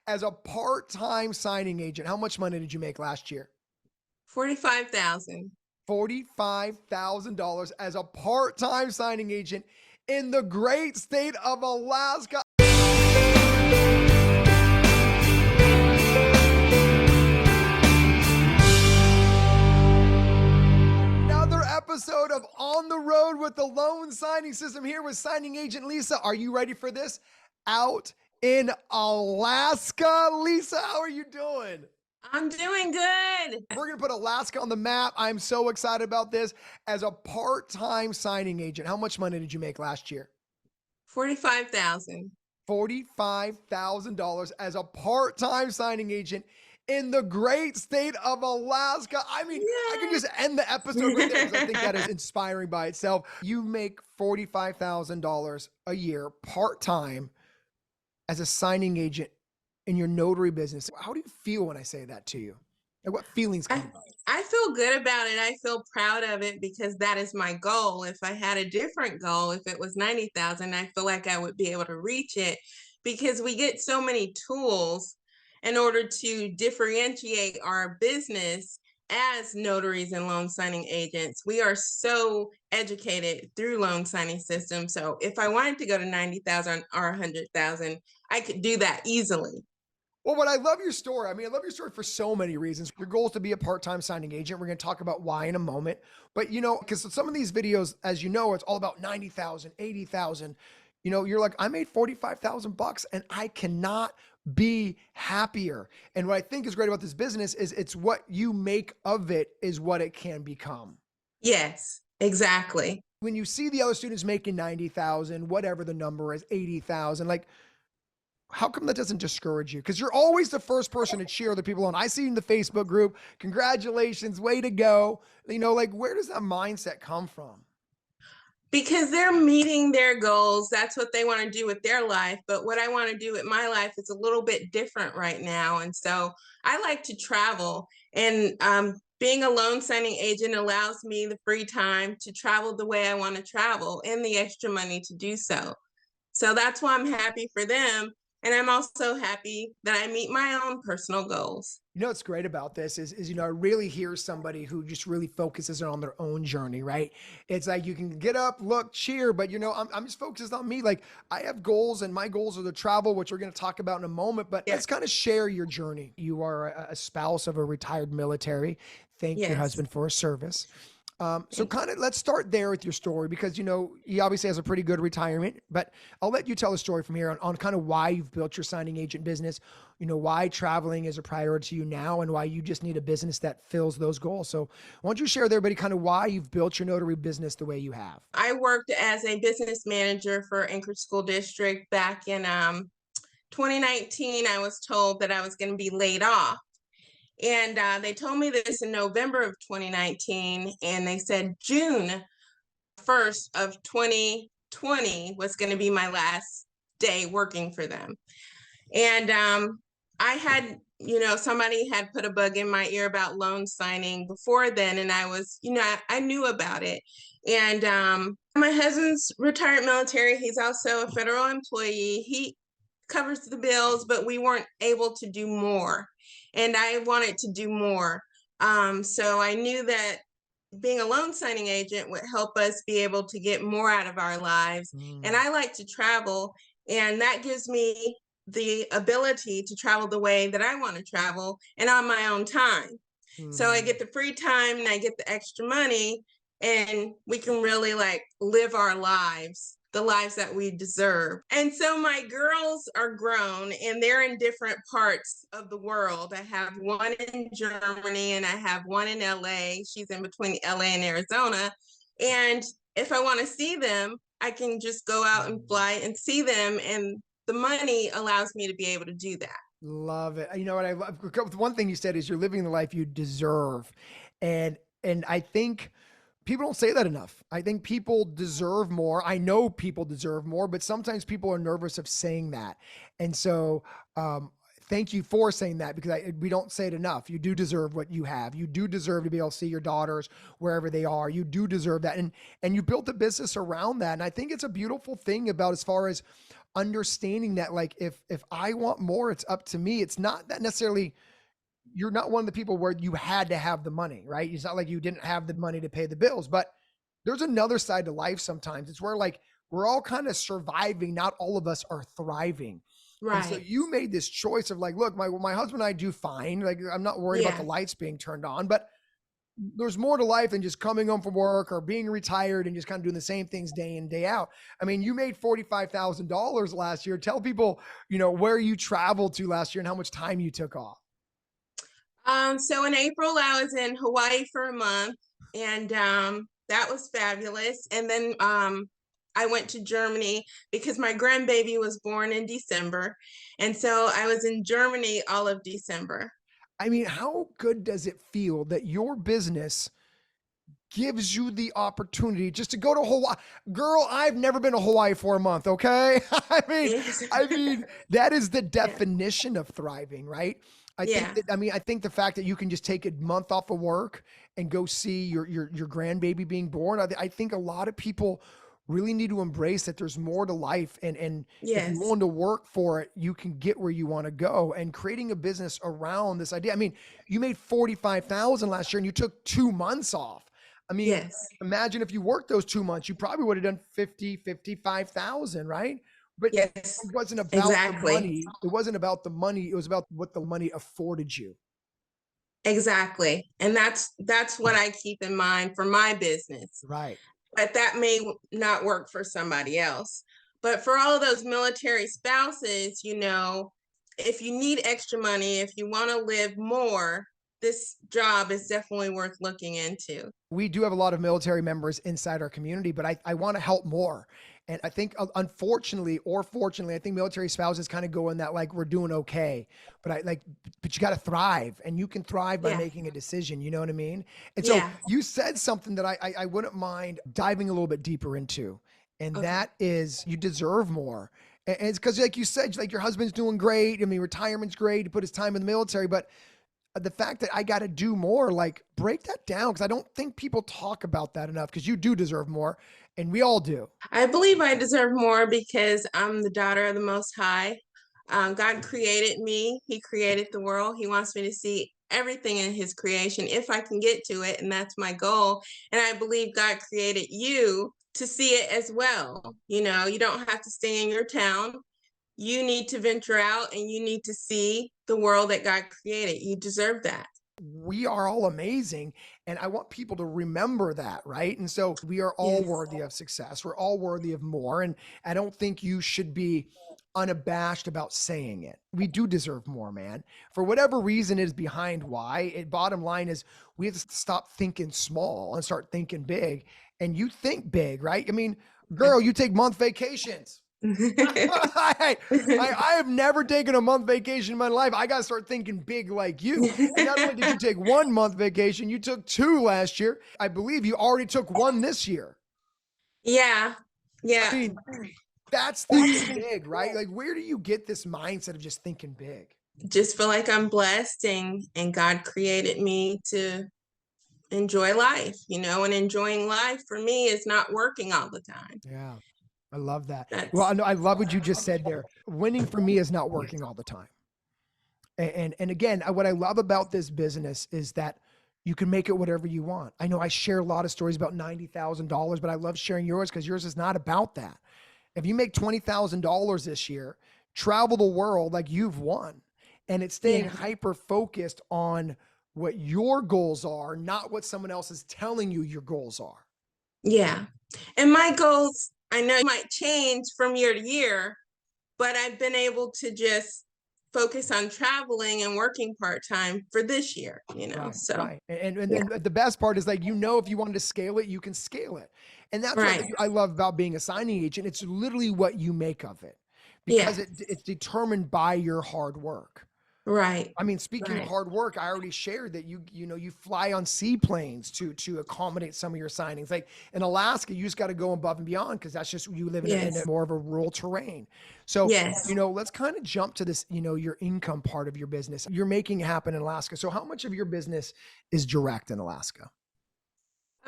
as a part-time signing agent, how much money did you make last year? 45,000. $45,000 as a part-time signing agent in the great state of Alaska. Another episode of On the Road with the Loan Signing System here with signing agent Lisa. Are you ready for this? Out in Alaska. Lisa, how are you doing? I'm doing good. We're going to put Alaska on the map. I'm so excited about this. As a part-time signing agent, how much money did you make last year? 45,000. $45,000 as a part-time signing agent in the great state of Alaska. I mean, I can just end the episode right there because I think that is inspiring by itself. You make $45,000 a year part-time as a signing agent in your notary business. How do you feel when I say that to you? Like, what feelings come about? I feel good about it. I feel proud of it because that is my goal. If I had a different goal, if it was 90,000, I feel like I would be able to reach it because we get so many tools in order to differentiate our business as notaries and loan signing agents. We are so educated through loan signing systems. So if I wanted to go to 90,000 or 100,000, I could do that easily. Well, what I love your story. I mean, I love your story for so many reasons. Your goal is to be a part-time signing agent. We're going to talk about why in a moment. But, because some of these videos, as you know, it's all about 90,000, 80,000. You're like, I made 45,000 bucks and I cannot be happier. And what I think is great about this business is it's what you make of it is what it can become. Yes, exactly. When you see the other students making 90,000, whatever the number is, 80,000, like, how come that doesn't discourage you? Because you're always the first person to cheer other people on. I see you in the Facebook group. Congratulations, way to go. Where does that mindset come from? Because they're meeting their goals. That's what they want to do with their life. But what I want to do with my life is a little bit different right now. And so I like to travel. And being a loan signing agent allows me the free time to travel the way I want to travel and the extra money to do so. So that's why I'm happy for them. And I'm also happy that I meet my own personal goals. What's great about this is I really hear somebody who just really focuses on their own journey, right? It's like you can get up, look, cheer, but I'm just focused on me. Like, I have goals and my goals are to travel, which we're going to talk about in a moment, but let's kind of share your journey. You are a spouse of a retired military. Thank your husband for his service. So let's start there with your story because, he obviously has a pretty good retirement, but I'll let you tell the story from here on kind of why you've built your signing agent business, why traveling is a priority to you now and why you just need a business that fills those goals. So why don't you share with everybody kind of why you've built your notary business the way you have? I worked as a business manager for Anchorage School District back in 2019. I was told that I was going to be laid off. And they told me this in November of 2019, and they said June 1st of 2020 was going to be my last day working for them. And I had, somebody had put a bug in my ear about loan signing before then, and I was, I knew about it. And my husband's retired military. He's also a federal employee. He covers the bills, but we weren't able to do more. And I wanted to do more. So I knew that being a loan signing agent would help us be able to get more out of our lives. And I like to travel, and that gives me the ability to travel the way that I want to travel and on my own time. So I get the free time and I get the extra money, and we can really live our lives, the lives that we deserve. And so my girls are grown and they're in different parts of the world. I have one in Germany and I have one in LA. She's in between LA and Arizona. And if I want to see them, I can just go out and fly and see them. And the money allows me to be able to do that. Love it. You know what I love? One thing you said is you're living the life you deserve. And I think people don't say that enough. I think people deserve more. I know people deserve more, but sometimes people are nervous of saying that. And so, thank you for saying that because we don't say it enough. You do deserve what you have. You do deserve to be able to see your daughters wherever they are. You do deserve that. And you built a business around that. And I think it's a beautiful thing about as far as understanding that like if I want more, it's up to me. It's not that necessarily you're not one of the people where you had to have the money, right? It's not like you didn't have the money to pay the bills, but there's another side to life sometimes. It's where like we're all kind of surviving, not all of us are thriving. And so Right. you made this choice of like, look, my husband and I do fine. Like I'm not worried about the Yeah. lights being turned on, but there's more to life than just coming home from work or being retired and just kind of doing the same things day in, day out. I mean, you made $45,000 last year. Tell people, where you traveled to last year and how much time you took off. So in April, I was in Hawaii for a month, and that was fabulous. And then I went to Germany because my grandbaby was born in December. And so I was in Germany all of December. I mean, how good does it feel that your business gives you the opportunity just to go to Hawaii? Girl, I've never been to Hawaii for a month, okay? I mean, Yes. I mean, that is the Yeah. definition of thriving, right? Yeah. I think the fact that you can just take a month off of work and go see your grandbaby being born, I think a lot of people really need to embrace that there's more to life, and if you're Yes. willing to work for it, you can get where you want to go. And creating a business around this idea. I mean, you made 45,000 last year and you took 2 months off. I mean, Yes. imagine if you worked those 2 months, you probably would have done 50, 55,000, right? But Yes. it wasn't about the Exactly. money. It wasn't about the money. It was about what the money afforded you. Exactly. And that's what I keep in mind for my business. Right. But that may not work for somebody else. But for all of those military spouses, if you need extra money, if you want to live more, this job is definitely worth looking into. We do have a lot of military members inside our community, but I want to help more. And I think, unfortunately or fortunately, I think military spouses kind of go in that like we're doing okay, but but you got to thrive, and you can thrive by Yeah. making a decision. You know what I mean? And so Yeah. you said something that I wouldn't mind diving a little bit deeper into, and Okay. that is you deserve more. And it's because, like you said, like your husband's doing great. I mean, retirement's great. He put his time in the military, but the fact that I got to do more, like break that down, because I don't think people talk about that enough. Because you do deserve more, and we all do. I believe I deserve more because I'm the daughter of the Most High. God created me, He created the world. He wants me to see everything in His creation if I can get to it. And that's my goal. And I believe God created you to see it as well. You don't have to stay in your town. You need to venture out and you need to see the world that God created. You deserve that. We are all amazing, and I want people to remember that, right? And so we are all Yes. worthy of success. We're all worthy of more, and I don't think you should be unabashed about saying it. We do deserve more, man. For whatever reason is behind why. Bottom line is we have to stop thinking small and start thinking big. And you think big, right? I mean, girl, you take month vacations. I have never taken a month vacation in my life. I got to start thinking big like you. And not only did you take 1 month vacation, you took 2 last year. I believe you already took 1 this year. Yeah. I Yeah. mean, that's thinking big, right? Like, where do you get this mindset of just thinking big? Just feel like I'm blessed and God created me to enjoy life, and enjoying life for me is not working all the time. Yeah, I love that. Well, That's I love what you just said there. Winning for me is not working all the time. And again, what I love about this business is that you can make it whatever you want. I know I share a lot of stories about $90,000, but I love sharing yours because yours is not about that. If you make $20,000 this year, travel the world like you've won. And it's staying yeah. hyper focused on what your goals are, not what someone else is telling you your goals are. Yeah. And my goals, I know, might change from year to year, but I've been able to just focus on traveling and working part-time for this year. Right, So, right. And yeah. then the best part is like, if you wanted to scale it, you can scale it. And that's what Right. I love about being a signing agent. It's literally what you make of it Yeah. because it's determined by your hard work. Right. I mean, speaking of Right. hard work, I already shared that you fly on seaplanes to accommodate some of your signings. Like in Alaska, you just got to go above and beyond because that's just you live in a Yes. more of a rural terrain. So, Yes. let's kind of jump to this, your income part of your business. You're making it happen in Alaska. So how much of your business is direct in Alaska?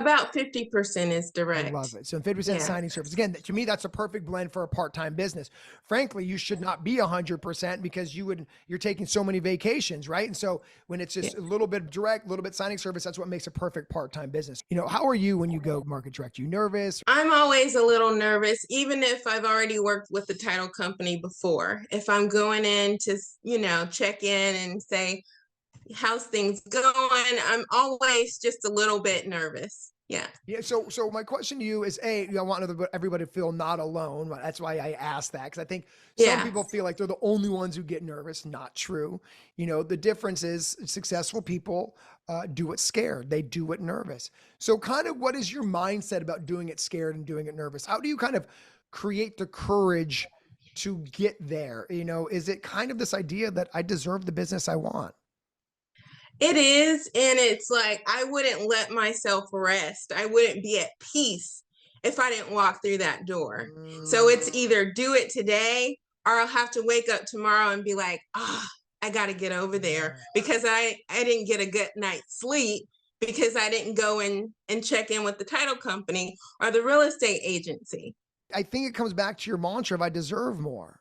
About 50% is I direct. love it. So 50% Yeah. signing service. Again, to me, that's a perfect blend for a part-time business. Frankly, you should not be 100% because you're taking so many vacations, right? And so when it's Yeah. just a little bit direct, a little bit signing service, that's what makes a perfect part-time business. How are you when you go market direct? You nervous? I'm always a little nervous, even if I've already worked with the title company before. If I'm going in to, check in and say, how's things going? I'm always just a little bit nervous. Yeah. Yeah. So my question to you is, I want everybody to feel not alone. That's why I asked that, because I think some Yeah. people feel like they're the only ones who get nervous. Not true. The difference is successful people do it scared. They do it nervous. So kind of what is your mindset about doing it scared and doing it nervous? How do you kind of create the courage to get there? Is it kind of this idea that I deserve the business I want? It is. And it's like, I wouldn't let myself rest. I wouldn't be at peace if I didn't walk through that door. So Mm, it's either do it today or I'll have to wake up tomorrow and be like, I got to get over there yeah. because I didn't get a good night's sleep because I didn't go in and check in with the title company or the real estate agency. I think it comes back to your mantra of I deserve more.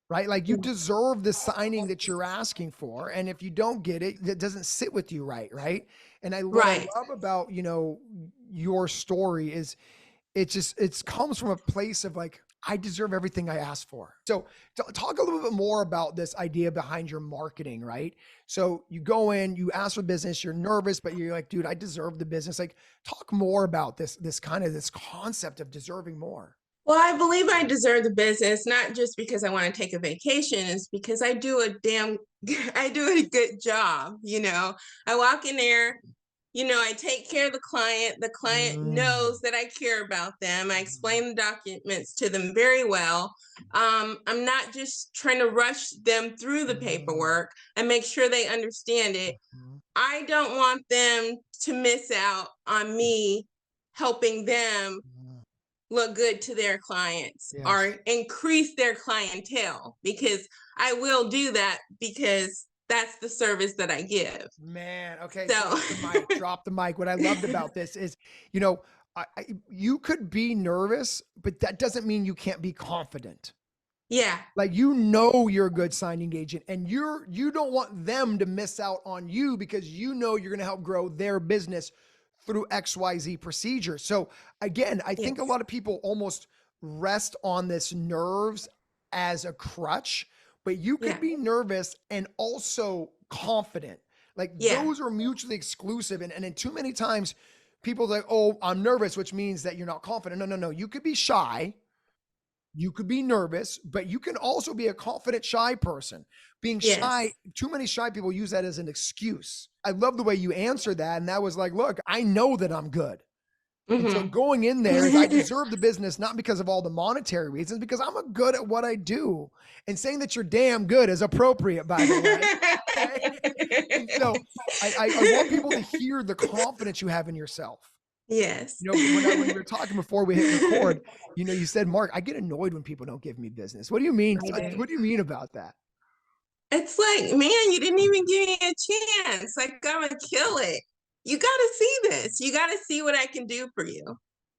Right? Like you deserve the signing that you're asking for. And if you don't get it, that doesn't sit with you right. Right. And what I Right. love about, your story is it's comes from a place of like, I deserve everything I asked for. So talk a little bit more about this idea behind your marketing, right? So you go in, you ask for business, you're nervous, but you're like, dude, I deserve the business. Like talk more about this concept of deserving more. Well, I believe I deserve the business, not just because I want to take a vacation, it's because I do a good job. I walk in there, I take care of the client. The client Mm. knows that I care about them. I explain the documents to them very well. I'm not just trying to rush them through the Mm. paperwork and make sure they understand it. Mhm. I don't want them to miss out on me helping them Mhm. look good to their clients Yes. or increase their clientele, because I will do that because that's the service that I give. Man, okay, So drop the mic, drop the mic. What I loved about this is, you know, you could be nervous, but that doesn't mean you can't be confident. yeah, Like you're a good signing agent, and you don't want them to miss out on you because you're going to help grow their business through XYZ procedure. So again, I think a yes, lot of people almost rest on this nerves as a crutch, but you could yeah, be nervous and also confident. Like yeah, those are mutually exclusive. And then too many times people are like, oh, I'm nervous, which means that you're not confident. No, no, no. You could be shy, you could be nervous, but you can also be a confident, shy person. Being shy, yes. too many shy people use that as an excuse. I love the way you answered that. And that was like, look, I know that I'm good. And so Hmm. going in there is I deserve the business, not because of all the monetary reasons, because I'm a good at what I do. And saying that you're damn good is appropriate, by the way. Okay. And so I want people to hear the confidence you have in yourself. Yes. When we were talking before we hit record, you said, Mark, I get annoyed when people don't give me business. What do you mean? I do. What do you mean about that? It's like, man, you didn't even give me a chance. Like, I'm gonna kill it. You gotta see this. You gotta see what I can do for you.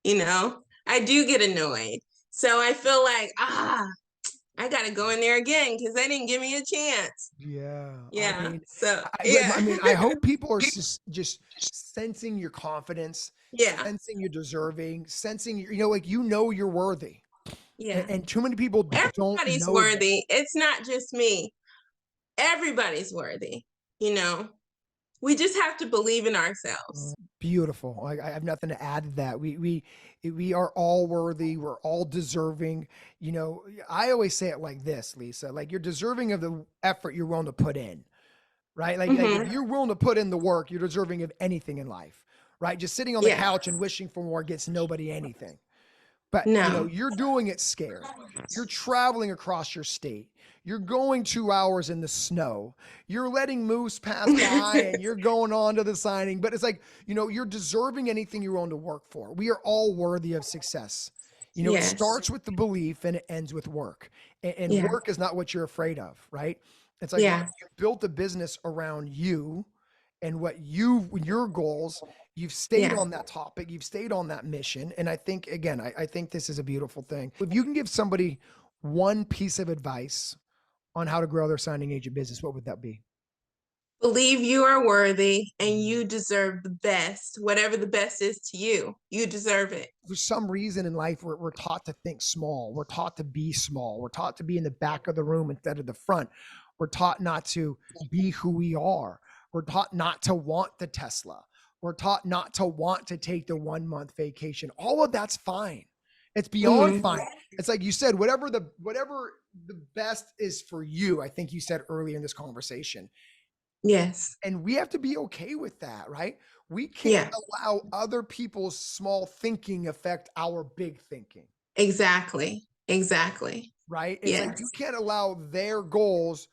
I do get annoyed. So I feel like, I gotta go in there again because they didn't give me a chance. Yeah. I Yeah. mean, So yeah. I hope people are just sensing your confidence, Yeah. sensing you're deserving, sensing like you're worthy. And, Yeah. and too many people don't Everybody's know that. worthy. It's not just me. Everybody's worthy. You know, we just have to believe in ourselves. Beautiful. I have nothing to add to that. We are all worthy. We're all deserving. I always say it like this, Lisa. Like you're deserving of the effort you're willing to put in, right? Like if Hmm. you're willing to put in the work, you're deserving of anything in life, right? Just sitting on the Yeah. couch and wishing for more gets nobody anything. But, No. you're doing it scared. You're traveling across your state. You're going 2 hours in the snow. You're letting moose pass by and you're going on to the signing. But it's like, you're deserving anything you're willing to work for. We are all worthy of success. It Yes. starts with the belief and it ends with work. And Yeah. work is not what you're afraid of, right? It's like Yeah. you built a business around you and your goals. You've stayed Yeah. on that topic, you've stayed on that mission. And I think, again, I think this is a beautiful thing. If you can give somebody one piece of advice on how to grow their signing agent business, what would that be? Believe you are worthy and you deserve the best. Whatever the best is to you, you deserve it. For some reason in life, we're taught to think small. We're taught to be small. We're taught to be in the back of the room instead of the front. We're taught not to be who we are. We're taught not to want the Tesla. We're taught not to want to take the 1 month vacation. All of that's fine. It's beyond Mhm. fine. It's like you said, whatever the best is for you. I think you said earlier in this conversation. Yes. And we have to be okay with that, right? We can't Yeah, allow other people's small thinking affect our big thinking, exactly. Exactly. right? It's like you Yes. can't allow their goals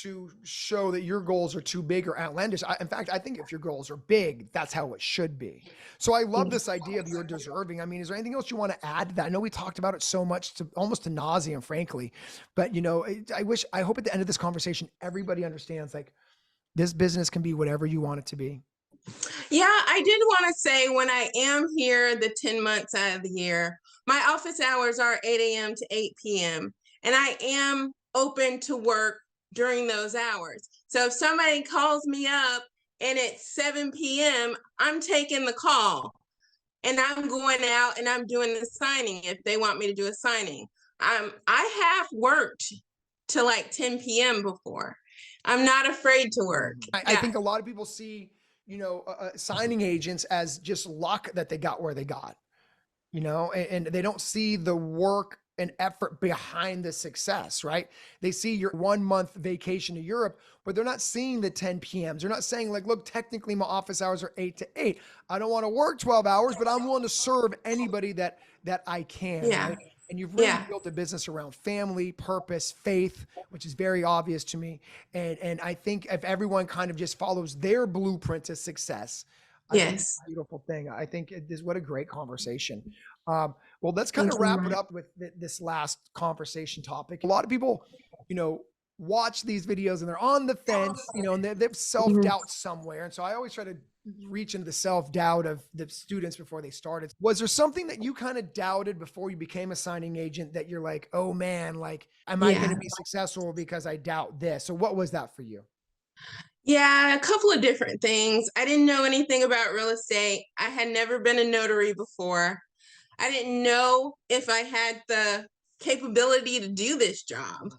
to show that your goals are too big or outlandish. In fact, I think if your goals are big, that's how it should be. So I love this idea of you're deserving. I mean, is there anything else you want to add to that? I know we talked about it so much, to almost to nauseam, frankly, but I hope at the end of this conversation, everybody understands, like, this business can be whatever you want it to be. Yeah, I did want to say when I am here the 10 months out of the year, my office hours are 8 a.m. to 8 p.m. And I am open to work during those hours. So if somebody calls me up and it's 7 p.m., I'm taking the call and I'm going out and I'm doing the signing if they want me to do a signing. I have worked till like 10 p.m. before. I'm not afraid to work. I Yeah. think a lot of people see, signing agents as just luck that they got where they got, and they don't see the work and effort behind the success, right? They see your 1 month vacation to Europe, but they're not seeing the 10 p.m.s. They're not saying, like, look, technically my office hours are 8 to 8. I don't want to work 12 hours, but I'm willing to serve anybody that I can, Yeah. right? And you've really Yeah. built a business around family, purpose, faith, which is very obvious to me. And I think if everyone kind of just follows their blueprint to success, I think it's Yes. a beautiful thing. I think it is, what a great conversation. Well, let's kind Thank of you, wrap it Mike. up with this last conversation topic. A lot of people, watch these videos and they're on the fence, and they've self Mhm. doubt somewhere. And so I always try to reach into the self doubt of the students before they started. Was there something that you kind of doubted before you became a signing agent that you're like, oh man, like, am I going Yeah. to be successful because I doubt this? So what was that for you? Yeah, a couple of different things. I didn't know anything about real estate. I had never been a notary before. I didn't know if I had the capability to do this job.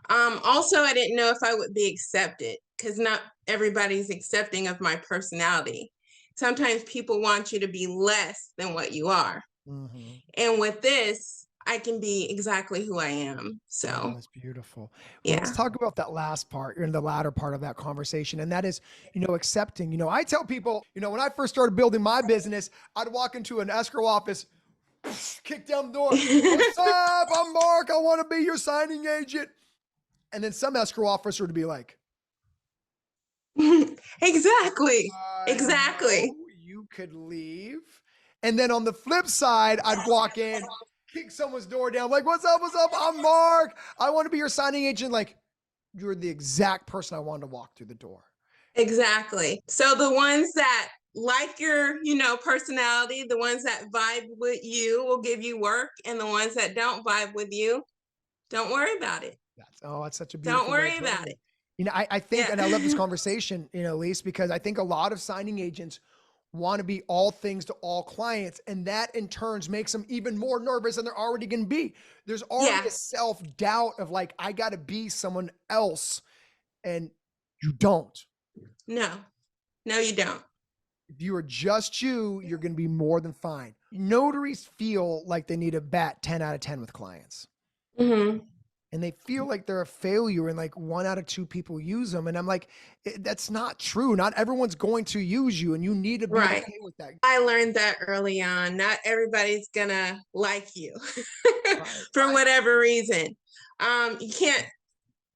Mhm. Also, I didn't know if I would be accepted because not everybody's accepting of my personality. Sometimes people want you to be less than what you are. Mhm. And with this, I can be exactly who I am. Oh, So, that's beautiful. Well, let's yeah. talk about that last part, in the latter part of that conversation. And that is, accepting. I tell people, when I first started building my business, I'd walk into an escrow office, kick down the door. What's up? I'm Mark. I want to be your signing agent. And then some escrow officer would be like, Exactly. no, Exactly. you could leave. And then on the flip side, I'd walk in, kick someone's door down, like, what's up? What's up? I'm Mark. I want to be your signing agent. Like, you're the exact person I wanted to walk through the door. Exactly. So the ones that like your, personality, the ones that vibe with you will give you work, and the ones that don't vibe with you, don't worry about it. That's such a Don't beautiful way of worry putting about it. it. I think, Yeah. and I love this conversation, Elise, because I think a lot of signing agents want to be all things to all clients. And that in turns makes them even more nervous than they're already going to be. There's already Yeah. a self doubt of, like, I got to be someone else. And you don't. No. No, you don't. If you are just you, you're going to be more than fine. Notaries feel like they need a bat 10 out of 10 with clients. Hmm. And they feel like they're a failure and like 1 out of 2 people use them. And I'm like, that's not true. Not everyone's going to use you, and you need to be Right. okay with that. I learned that early on. Not everybody's gonna like you Right. for whatever reason. You can't,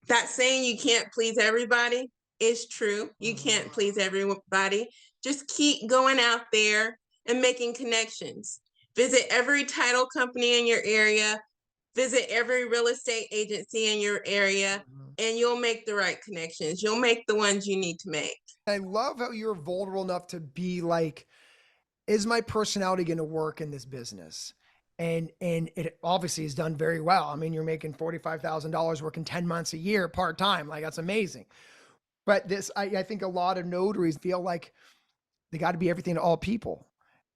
that saying you can't please everybody is true. You can't please everybody. Just keep going out there and making connections. Visit every title company in your area. Visit every real estate agency in your area. and you'll make the right connections. You'll make the ones you need to make. I love how you're vulnerable enough to be like, is my personality going to work in this business? And it obviously is done very well. I mean, you're making $45,000 working 10 months a year part-time. Like, that's amazing. But this, I think a lot of notaries feel like they got to be everything to all people.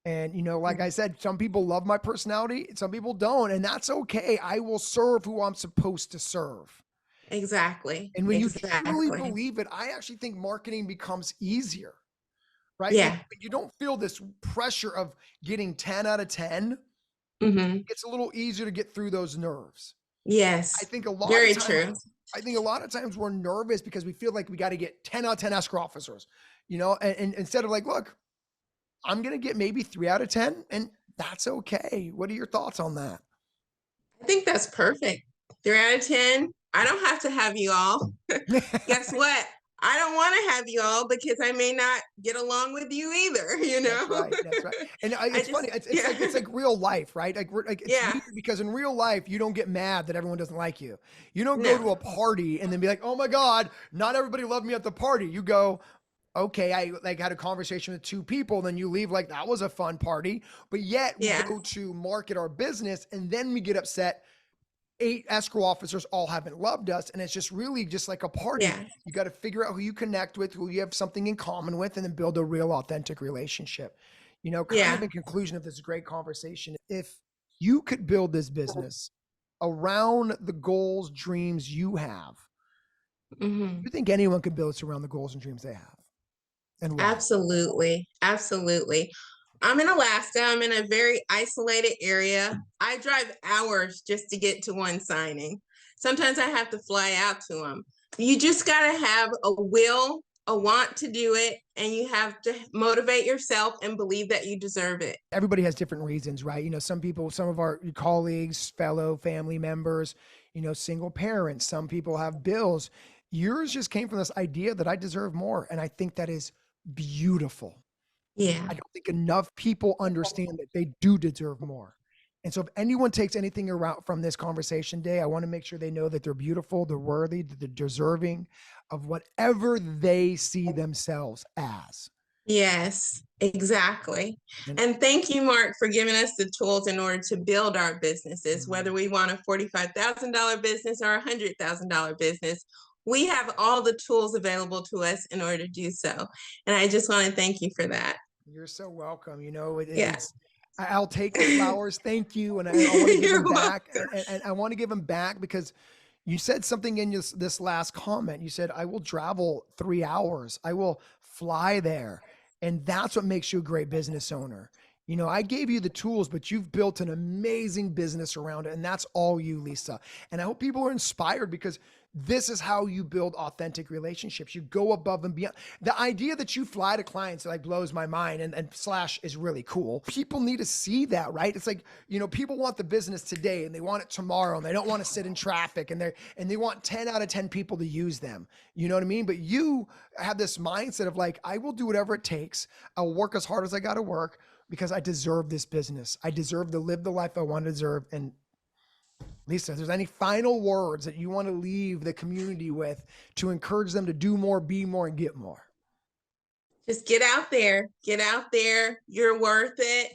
And, you know, like I said, some people love my personality, some people don't, and that's okay. I will serve who I'm supposed to serve. Exactly. And when you truly Exactly. believe it, I actually think marketing becomes easier, right? Yeah. When you don't feel this pressure of getting 10 out of 10, Hmm. it's a little easier to get through those nerves. I Yes. think a lot of Very times, true. we're nervous because we feel like we got to get 10 out of 10 escrow officers, you know, and instead of like, look, I'm going to get maybe 3 out of 10, and that's okay. What are your thoughts on that? I think that's perfect. 3 out of 10. I don't have to have you all. Guess what? I don't want to have you all because I may not get along with you either, you That's know? right. That's right. And I it's funny. just, It's yeah. like real life, right? Like we're like it's Yeah. weird because in real life you don't get mad that everyone doesn't like you. You don't go No. to a party and then be like, "Oh my God, not everybody loved me at the party." You go, "Okay, I like had a conversation with 2 people." Then you leave like that was a fun party. But yet we Yeah. go to market our business and then we get upset 8 escrow officers all haven't loved us. And it's just really just like a party. Yeah. You got to figure out who you connect with, who you have something in common with, and then build a real authentic relationship. You know, kind of Yeah. in conclusion of this great conversation, if you could build this business around the goals, dreams you have, Hmm. you think anyone could build this around the goals and dreams they have, and why? Absolutely. Absolutely. I'm in Alaska. I'm in a very isolated area. I drive hours just to get to one signing. Sometimes I have to fly out to them. You just got to have a will, a want to do it, and you have to motivate yourself and believe that you deserve it. Everybody has different reasons, right? You know, some people, some of our colleagues, fellow family members, you know, single parents, some people have bills. Yours just came from this idea that I deserve more. And I think that is beautiful. Yeah. I don't think enough people understand that they do deserve more. And so if anyone takes anything around from this conversation today, I want to make sure they know that they're beautiful, they're worthy, that they're deserving of whatever they see themselves as. Yes, exactly. And And thank you, Mark, for giving us the tools in order to build our businesses, mm, whether we want a $45,000 business or a $100,000 business. We have all the tools available to us in order to do so. And I just want to thank you for that. you're so welcome. You know, Yeah. it's, I'll take the flowers. Thank you. And I want to give them You're back. welcome. And I want to give them back because you said something in this last comment. You said, I will travel 3 hours. I will fly there. And that's what makes you a great business owner. You know, I gave you the tools, but you've built an amazing business around it. And that's all you, Lisa. And I hope people are inspired because this is how you build authentic relationships. You go above and beyond. The idea that you fly to clients like blows my mind and slash is really cool. People need to see that, right? It's like, you know, people want the business today and they want it tomorrow and they don't want to sit in traffic and they want 10 out of 10 people to use them. You know what I mean? But you have this mindset of like, I will do whatever it takes. I'll work as hard as I got to work because I deserve this business. I deserve to live the life I want to deserve. And Lisa, if there's any final words that you want to leave the community with to encourage them to do more, be more, and get more. Just get out there. Get out there. You're worth it.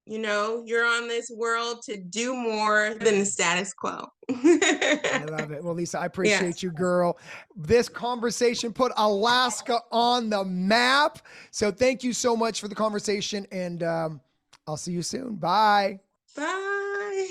You know, you're on this world to do more than the status quo. I love it. Well, Lisa, I Yes. appreciate you, girl. This conversation put Alaska on the map. So thank you so much for the conversation. And I'll see you soon. Bye. Bye.